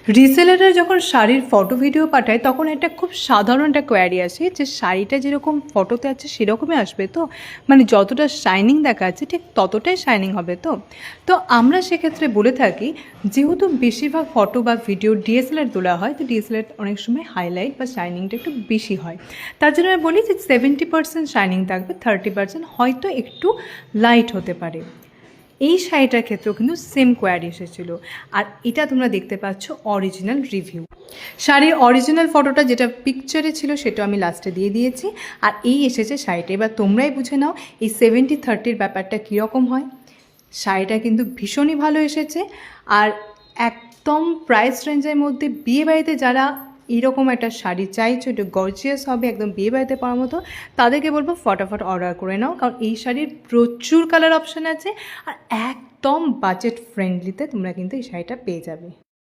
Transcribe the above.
রিসেলাররা যখন শাড়ির photo video পাঠায় তখন একটা খুব সাধারণ একটা কোয়ারি আসে যে শাড়িটা যেরকম ফটোতে আছে সেরকমই আসবে তো, মানে যতটা শাইনিং দেখা যাচ্ছে ঠিক ততটাই শাইনিং হবে তো। তো আমরা সেক্ষেত্রে বলে থাকি, যেহেতু বেশিরভাগ ফটো বা ভিডিও ডিএসএলআর তোলা হয়, তো ডিএসএলআর অনেক সময় হাইলাইট বা শাইনিংটা একটু বেশি হয়। তার জন্য আমি বলি যে 70% শাইনিং থাকবে, 30% হয়তো একটু লাইট হতে পারে। এই শাড়িটার ক্ষেত্রেও কিন্তু সেম কোয়ারি এসেছিলো। আর এটা তোমরা দেখতে পাচ্ছ অরিজিনাল রিভিউ। শাড়ির অরিজিনাল ফটোটা যেটা পিকচারে ছিল সেটা আমি লাস্টে দিয়ে দিয়েছি। আর এই এসেছে শাড়িটা। এবার তোমরাই বুঝে নাও এই 70-30 ব্যাপারটা কীরকম হয়। শাড়িটা কিন্তু ভীষণই ভালো এসেছে। আর একদম প্রাইস রেঞ্জের মধ্যে বিয়েবাড়িতে যারা এরকম একটা শাড়ি চাইছো, একটু গর্জিয়াস হবে, একদম বিয়েবাড়িতে পরার মতো, তাদেরকে বলবো ফটাফট অর্ডার করে নাও, কারণ এই শাড়ির প্রচুর কালার অপশান আছে আর একদম বাজেট ফ্রেন্ডলিতে তোমরা কিন্তু এই শাড়িটা পেয়ে যাবে।